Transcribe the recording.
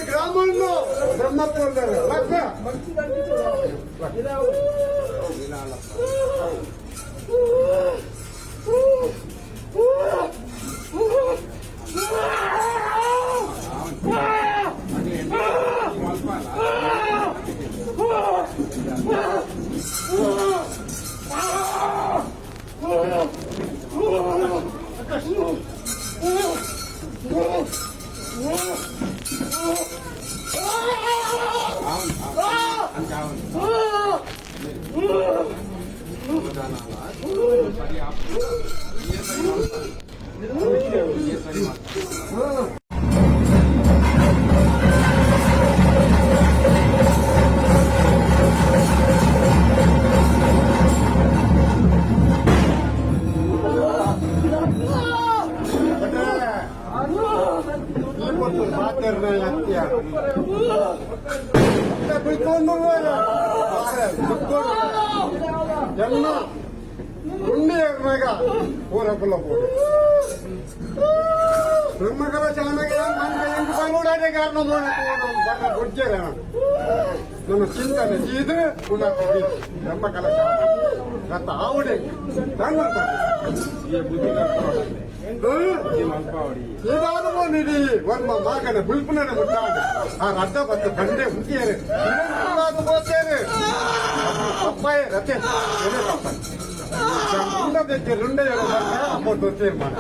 గ్రామంలో బ్రహ్మత్వం ಜನ ಉಂಡಿಯಾಗ ಊರಪ್ಪಲ್ಲ ಹೋಗಿ ಬ್ರಹ್ಮಕರ ಚೆನ್ನಾಗಿ ನೋಡಾడే ಕಾರಣ ಗೊಜ್ಜರ ನನ್ನ ಚಿಂತನೆ ಇದು ಪುನಃ ಬ್ರಹ್ಮಕಲ ಗತ ಆವಡೆ ನಿಧಿ ಒಂದು ಮಗನ ಬುಲ್ಪುನ ಮುಟ್ಟಾಡು ಆ ರಥ ಬತ್ತು ಬಂಡೆ ಮುಗಿಯರೆ పోతారు అబ్బాయి రతే రెండే అమౌంట్ వచ్చేది మన